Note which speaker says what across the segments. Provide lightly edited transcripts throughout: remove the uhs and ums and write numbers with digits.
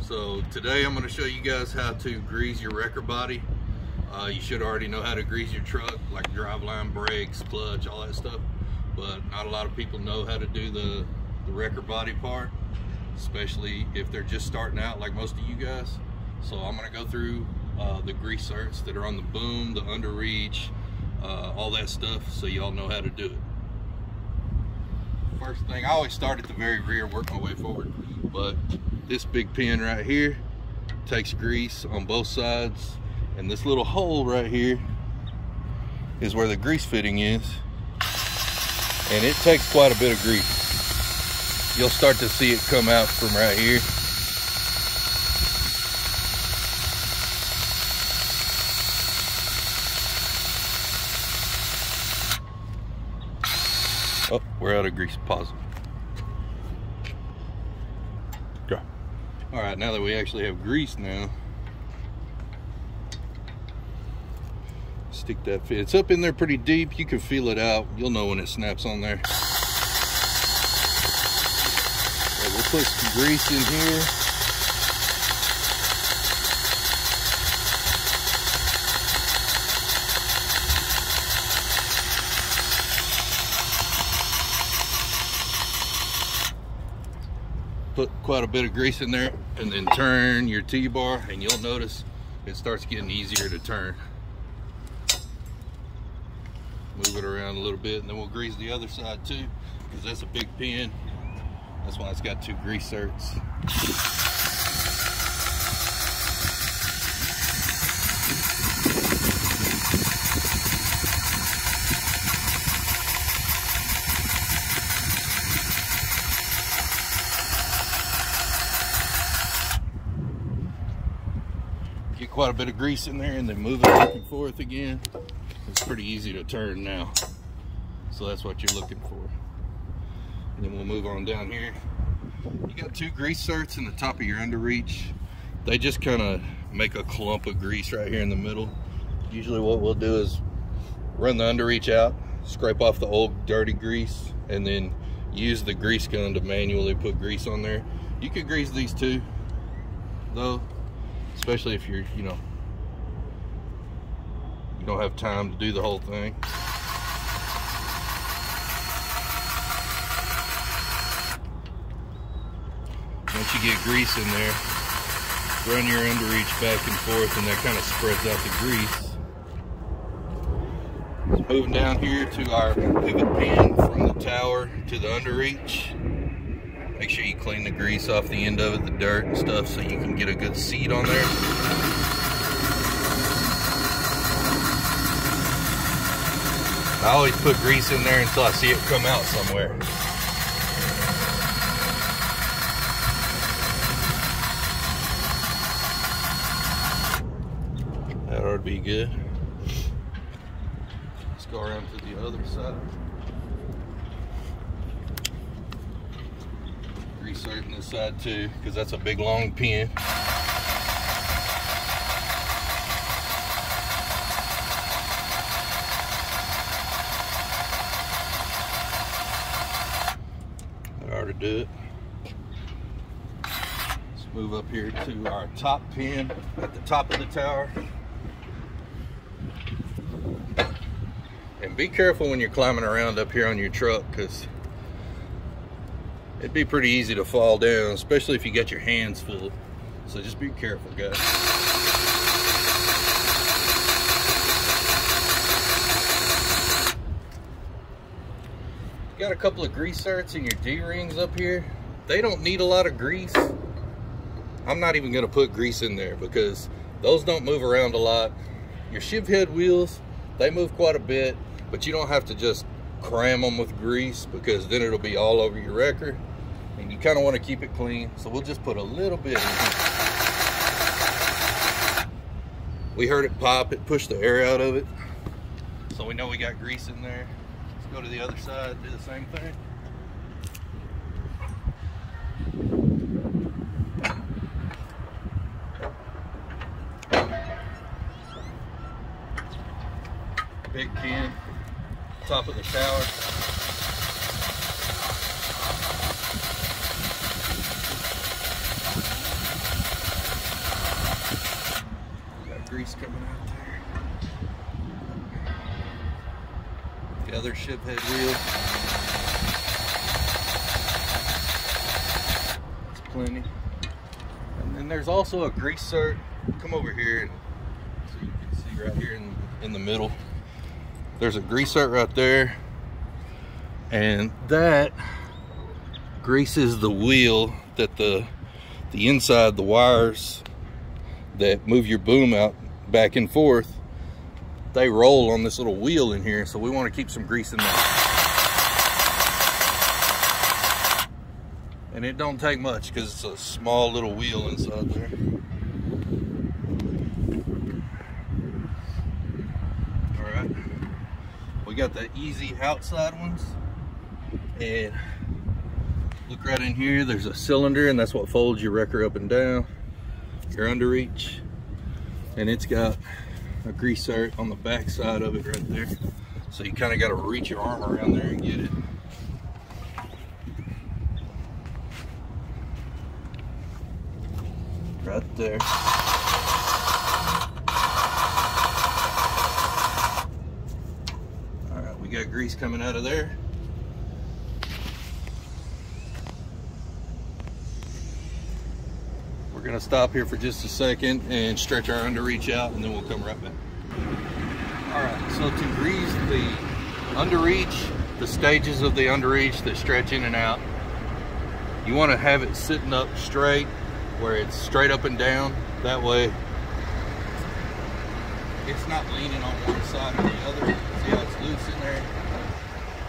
Speaker 1: So today I'm going to show you guys how to grease your wrecker body. You should already know how to grease your truck, like driveline, brakes, clutch, all that stuff. But not a lot of people know how to do the wrecker body part, especially if they're just starting out like most of you guys. So I'm going to go through the grease certs that are on the boom, the underreach, all that stuff, so y'all know how to do it. First thing, I always start at the very rear, work my way forward, but this big pin right here takes grease on both sides, and this little hole right here is where the grease fitting is, and it takes quite a bit of grease. You'll start to see it come out from right here. Oh, we're out of grease. Pause. Go. All right, now that we actually have grease now, stick that fit. It's up in there pretty deep. You can feel it out. You'll know when it snaps on there. So we'll put some grease in here. Put quite a bit of grease in there, and then turn your T-bar, and you'll notice it starts getting easier to turn. Move it around a little bit, and then we'll grease the other side too, because that's a big pin. That's why it's got 2 grease certs. Get quite a bit of grease in there, and then move it back and forth again. It's pretty easy to turn now, so that's what you're looking for. And then we'll move on down here. You got 2 grease certs in the top of your underreach. They just kind of make a clump of grease right here in the middle. Usually what we'll do is run the underreach out, scrape off the old dirty grease, and then use the grease gun to manually put grease on there. You could grease these too, though, especially if you're, you don't have time to do the whole thing. Once you get grease in there, run your underreach back and forth, and that kind of spreads out the grease. So moving down here to our pivot pin from the tower to the underreach. Make sure you clean the grease off the end of it, the dirt and stuff, so you can get a good seat on there. I always put grease in there until I see it come out somewhere. That ought to be good. Let's go around to the other side. Grease certain this side too, because that's a big long pin. To do it. Let's move up here to our top pin at the top of the tower. And be careful when you're climbing around up here on your truck, because it'd be pretty easy to fall down, especially if you got your hands full. So just be careful, guys. Got a couple of grease certs in your D-rings up here. They don't need a lot of grease. I'm not even gonna put grease in there because those don't move around a lot. Your shiv head wheels, they move quite a bit, but you don't have to just cram them with grease, because then it'll be all over your wrecker, and you kind of want to keep it clean. So we'll just put a little bit in here. We heard it pop, it pushed the air out of it, so we know we got grease in there. Go to the other side, do the same thing. Big pin, top of the tower. grease coming out there. The other ship head wheel. It's plenty. And then there's also a grease cert. Come over here and so you can see right here in the middle. There's a grease cert right there. And that greases the wheel that the inside, the wires that move your boom out back and forth, they roll on this little wheel in here, so we want to keep some grease in there. And it don't take much because it's a small little wheel inside there. Alright, we got the easy outside ones, and look right in here, there's a cylinder, and that's what folds your wrecker up and down, your underreach, and it's got a grease cert on the back side of it right there. So you kind of got to reach your arm around there and get it. Right there. All right, we got grease coming out of there. We're gonna stop here for just a second and stretch our underreach out, and then we'll come right back. All right, so to grease the underreach, the stages of the underreach that stretch in and out, you want to have it sitting up straight, where it's straight up and down. That way it's not leaning on one side or the other. See how it's loose in there?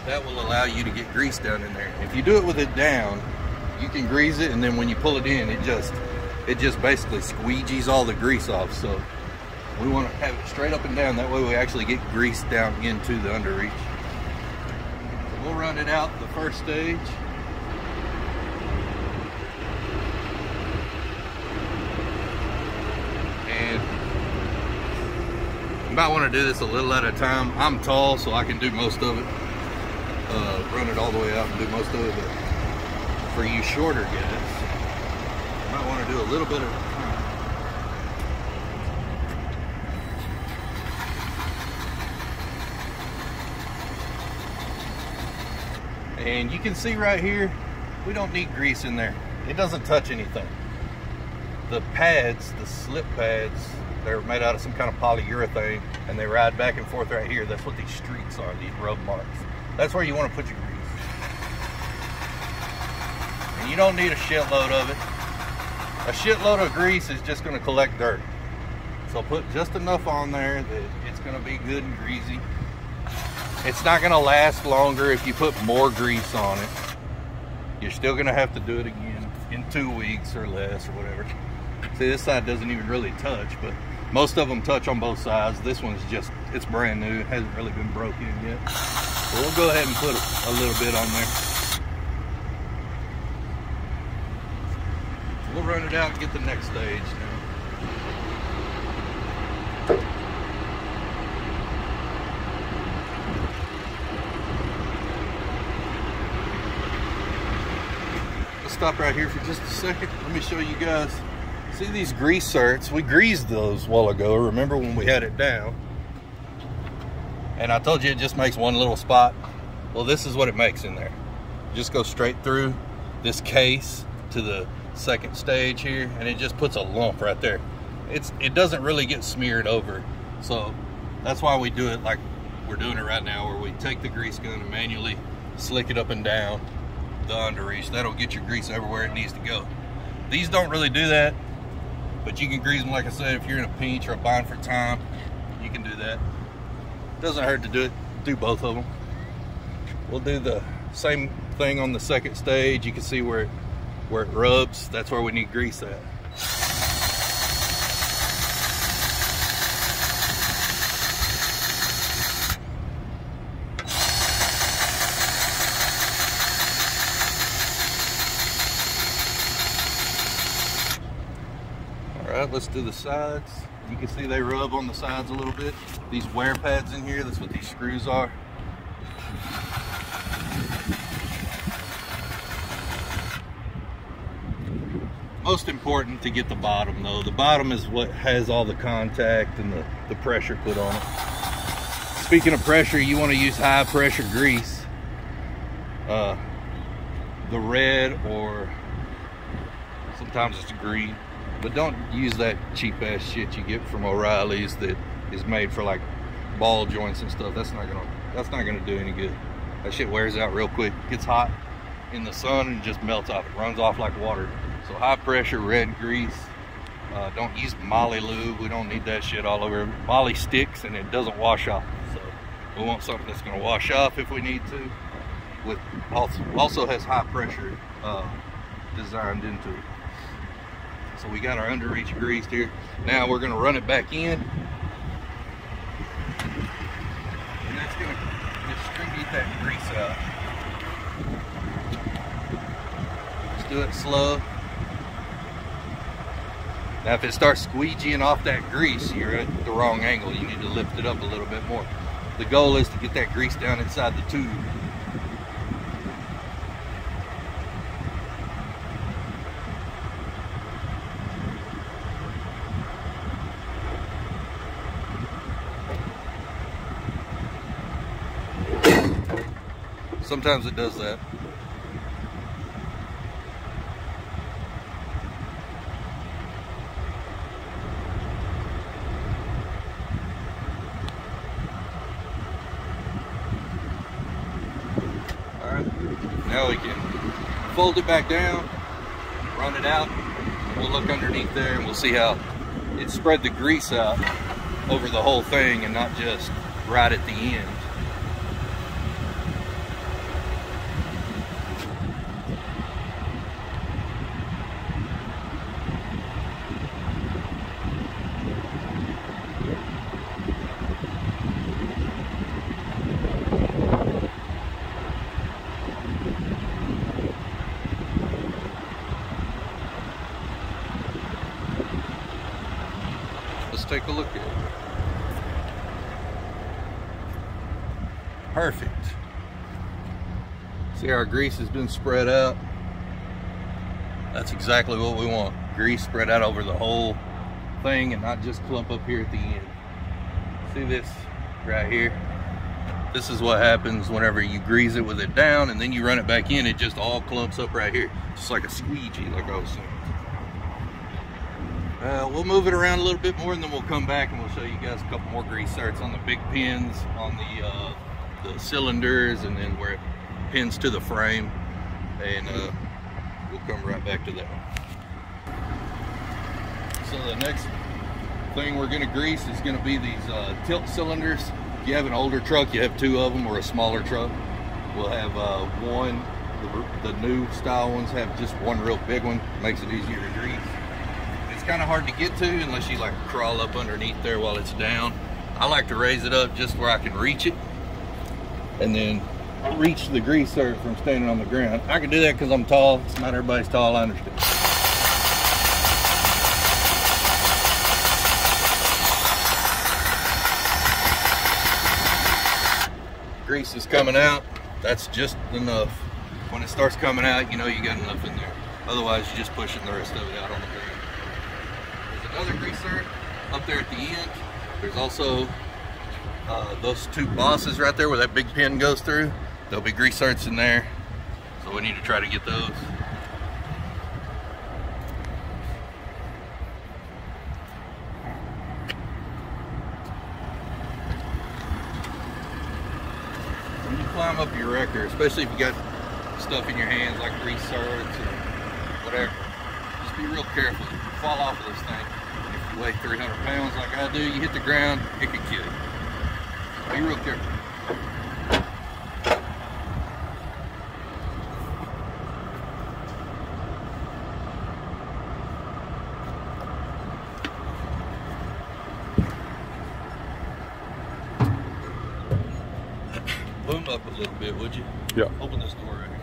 Speaker 1: That will allow you to get grease down in there. If you do it with it down, you can grease it, and then when you pull it in, it just basically squeegees all the grease off. So we want to have it straight up and down. That way we actually get grease down into the underreach. So we'll run it out the first stage. And you might want to do this a little at a time. I'm tall, so I can do most of it. Run it all the way out and do most of it. But for you shorter guys, you might want to do a little bit of and you can see right here, we don't need grease in there. It doesn't touch anything. The pads, the slip pads, they're made out of some kind of polyurethane, and they ride back and forth right here. That's what these streaks are, these rub marks. That's where you want to put your grease. And you don't need a shitload of it. A shitload of grease is just going to collect dirt. So put just enough on there that it's going to be good and greasy. It's not going to last longer if you put more grease on it. You're still going to have to do it again in 2 weeks or less or whatever. See, this side doesn't even really touch, but most of them touch on both sides. This one's just, it's brand new. It hasn't really been broken yet. So we'll go ahead and put a little bit on there. We'll run it out and get the next stage now. Let's stop right here for just a second. Let me show you guys. See these grease certs? We greased those a while ago. Remember when we had it down? And I told you it just makes one little spot. Well, this is what it makes in there. Just go straight through this case to the second stage here, and it just puts a lump right there. It doesn't really get smeared over. So that's why we do it like we're doing it right now, where we take the grease gun and manually slick it up and down the underreach. That'll get your grease everywhere it needs to go. These don't really do that, but you can grease them, like I said, if you're in a pinch or a bind for time, you can do that. Doesn't hurt to do both of them. We'll do the same thing on the second stage. You can see where it rubs. That's where we need grease at. Alright, let's do the sides. You can see they rub on the sides a little bit. These wear pads in here, that's what these screws are. Most important to get the bottom though. The bottom is what has all the contact and the pressure put on it. Speaking of pressure, you want to use high pressure grease. The red, or sometimes it's green, but don't use that cheap ass shit you get from O'Reilly's that is made for like ball joints and stuff. That's not gonna do any good. That shit wears out real quick. Gets hot in the sun and just melts off. It runs off like water. So high pressure red grease. Don't use Molly lube. We don't need that shit all over. Molly sticks and it doesn't wash off. So we want something that's gonna wash off if we need to. With also has high pressure designed into it. So we got our underreach greased here. Now we're gonna run it back in. And that's gonna distribute that grease out. Let's do it slow. Now if it starts squeegeeing off that grease, you're at the wrong angle. You need to lift it up a little bit more. The goal is to get that grease down inside the tube. Sometimes it does that. All right, now we can fold it back down, run it out. We'll look underneath there and we'll see how it spread the grease out over the whole thing and not just right at the end. Let's take a look at it. Perfect. See, our grease has been spread out. That's exactly what we want. Grease spread out over the whole thing and not just clump up here at the end. See this right here? This is what happens whenever you grease it with it down and then you run it back in. It just all clumps up right here. Just like a squeegee, like I was saying. We'll move it around a little bit more and then we'll come back and we'll show you guys a couple more grease certs on the big pins, on the cylinders, and then where it pins to the frame. And we'll come right back to that. So the next thing we're going to grease is going to be these tilt cylinders. If you have an older truck, you have two of them, or a smaller truck, we'll have one. The new style ones have just one real big one. Makes it easier to grease. It's kind of hard to get to unless you like crawl up underneath there while it's down. I like to raise it up just where I can reach it and then reach the grease cert from standing on the ground. I can do that because I'm tall. It's not everybody's tall, I understand. Grease is coming out. That's just enough. When it starts coming out, you know you got enough in there. Otherwise, you're just pushing the rest of it out on the ground. There's another grease cert up there at the end. There's also those two bosses right there where that big pin goes through. There'll be grease certs in there, so we need to try to get those. When you climb up your wrecker, especially if you got stuff in your hands like grease certs and whatever, just be real careful. You fall off of this thing. If you weigh 300 pounds like I do, you hit the ground, it could kill you. So be real careful. Boom up a little bit, would you?
Speaker 2: Yeah.
Speaker 1: Open this door right here.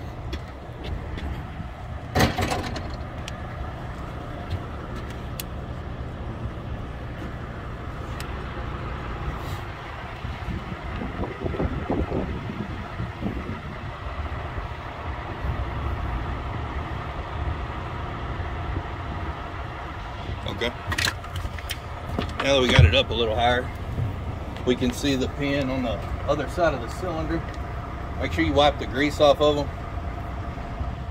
Speaker 1: Okay. Now that we got it up a little higher, we can see the pin on the other side of the cylinder. Make sure you wipe the grease off of them,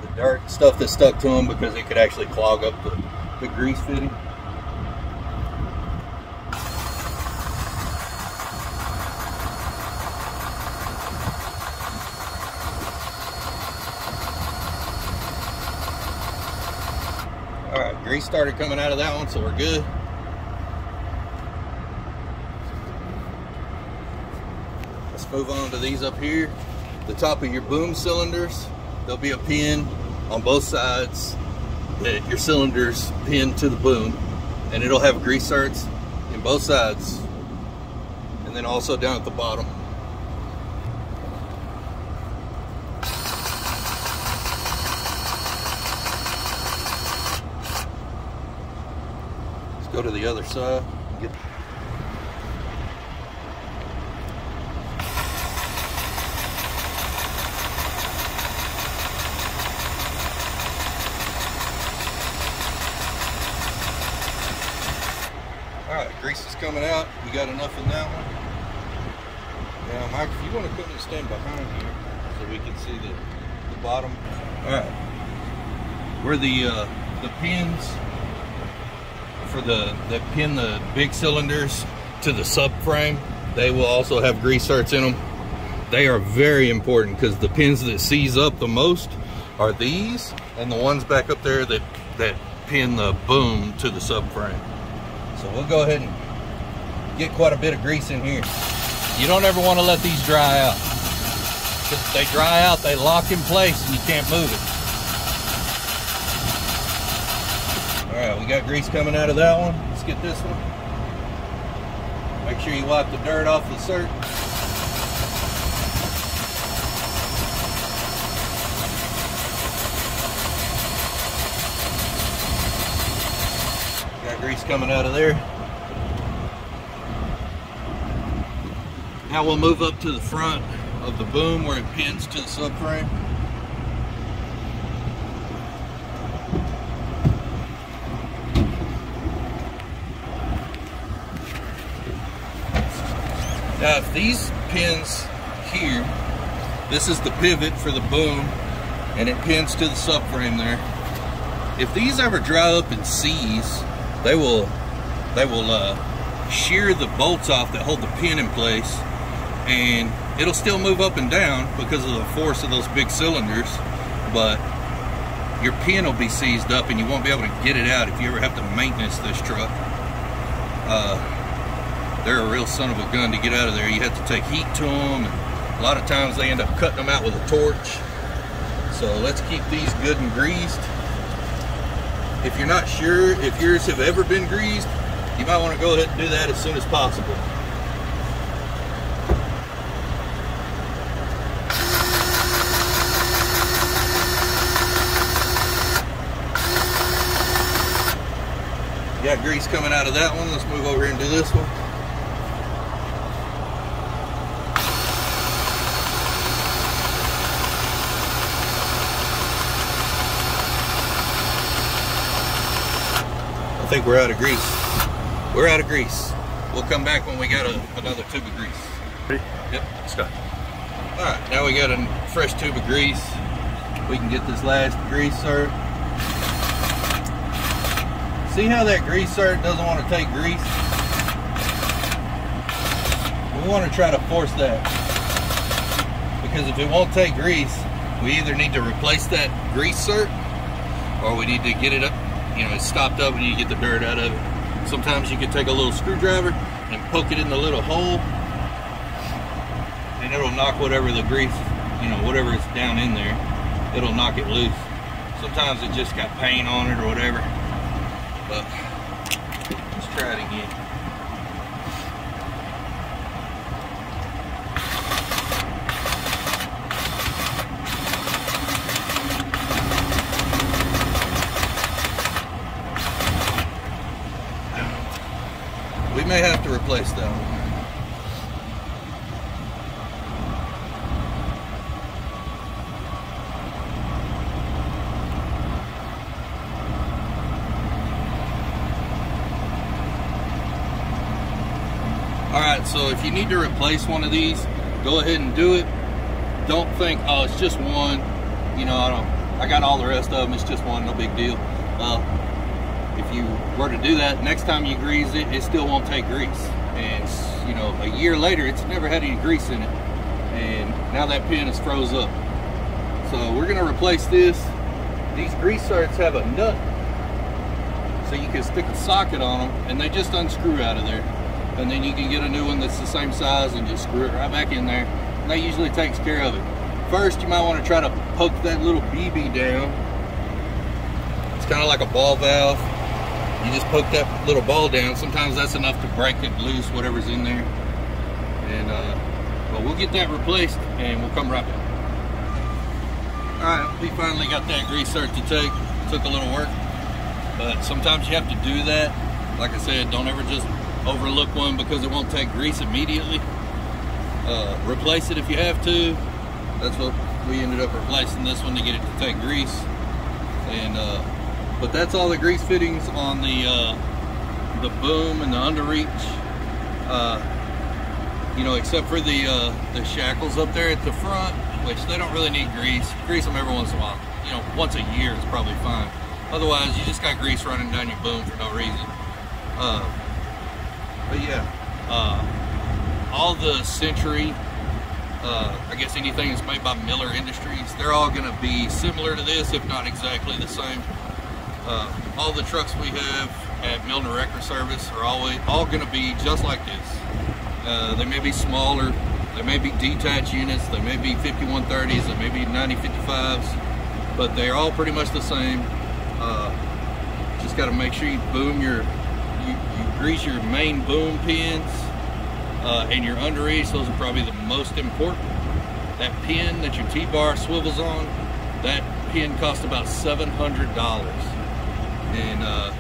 Speaker 1: the dirt, stuff that's stuck to them, because it could actually clog up the grease fitting. All right, grease started coming out of that one, so we're good. Let's move on to these up here. The top of your boom cylinders, there'll be a pin on both sides that your cylinder's pinned to the boom, and it'll have grease certs in both sides, and then also down at the bottom. Let's go to the other side. Alright, grease is coming out. We got enough in that one. Now, Mike, if you want to come and stand behind here so we can see the bottom. Alright. Where the pins for that pin the big cylinders to the subframe, they will also have grease certs in them. They are very important because the pins that seize up the most are these and the ones back up there that pin the boom to the subframe. So we'll go ahead and get quite a bit of grease in here. You don't ever want to let these dry out. If they dry out, they lock in place and you can't move it. All right, we got grease coming out of that one. Let's get this one. Make sure you wipe the dirt off the cert. Got grease coming out of there. Now we'll move up to the front of the boom where it pins to the subframe. Now if these pins here, this is the pivot for the boom and it pins to the subframe there. If these ever dry up and seize, they will shear the bolts off that hold the pin in place, and it'll still move up and down because of the force of those big cylinders, but your pin will be seized up and you won't be able to get it out if you ever have to maintenance this truck. They're a real son of a gun to get out of there. You have to take heat to them, and a lot of times they end up cutting them out with a torch. So let's keep these good and greased. If you're not sure if yours have ever been greased, you might want to go ahead and do that as soon as possible. Got grease coming out of that one. Let's move over here and do this one. I think we're out of grease. We're out of grease. We'll come back when we got another tube of grease.
Speaker 2: Ready?
Speaker 1: Yep.
Speaker 2: Let's go.
Speaker 1: Alright, now we got a fresh tube of grease. We can get this last grease cert. See how that grease cert doesn't want to take grease? We want to try to force that. Because if it won't take grease, we either need to replace that grease cert or we need to get it up. You know, it's stopped up and you get the dirt out of it. Sometimes you can take a little screwdriver and poke it in the little hole and it'll knock whatever the grease, you know, whatever is down in there, it'll knock it loose. Sometimes it just got paint on it or whatever, but let's try it again. We may have to replace that one. Alright, so if you need to replace one of these, go ahead and do it. Don't think, oh, it's just one. You know, I got all the rest of them, it's just one, no big deal. If you were to do that, next time you grease it, it still won't take grease. And, you know, a year later, it's never had any grease in it. And now that pin is froze up. So we're gonna replace this. These grease darts have a nut, so you can stick a socket on them, and they just unscrew out of there. And then you can get a new one that's the same size and just screw it right back in there. And that usually takes care of it. First, you might want to try to poke that little BB down. It's kind of like a ball valve. You just poke that little ball down. Sometimes that's enough to break it loose, whatever's in there. And but we'll get that replaced and we'll come right back. Alright, we finally got that grease start to take. Took a little work, but sometimes you have to do that. Like I said, don't ever just overlook one because it won't take grease immediately. Replace it if you have to. That's what we ended up replacing this one, to get it to take grease. And but that's all the grease fittings on the boom and the underreach. You know, except for the shackles up there at the front, which they don't really need grease. Grease them every once in a while. You know, once a year is probably fine. Otherwise, you just got grease running down your boom for no reason. But yeah, all the Century, I guess anything that's made by Miller Industries, they're all going to be similar to this, if not exactly the same. All the trucks we have at Milner Wrecker Service are all going to be just like this. They may be smaller, they may be detached units, they may be 5130s, they may be 9055s, but they're all pretty much the same. Just got to make sure you boom you grease your main boom pins and your underreach. Those are probably the most important. That pin that your T-bar swivels on, that pin costs about $700. And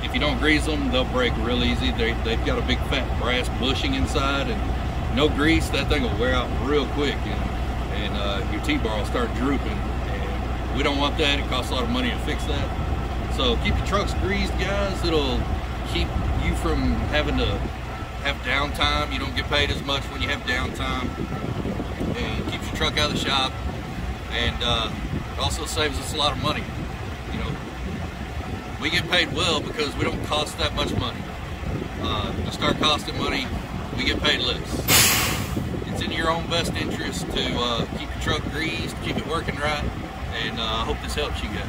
Speaker 1: if you don't grease them, they'll break real easy. They've got a big fat brass bushing inside, and no grease, that thing will wear out real quick, and your T-bar will start drooping. And we don't want that. It costs a lot of money to fix that. So keep your trucks greased, guys. It'll keep you from having to have downtime. You don't get paid as much when you have downtime, and keeps your truck out of the shop, and it also saves us a lot of money. You know, we get paid well because we don't cost that much money. To start costing money, we get paid less. It's in your own best interest to keep your truck greased, keep it working right, and I hope this helps you guys.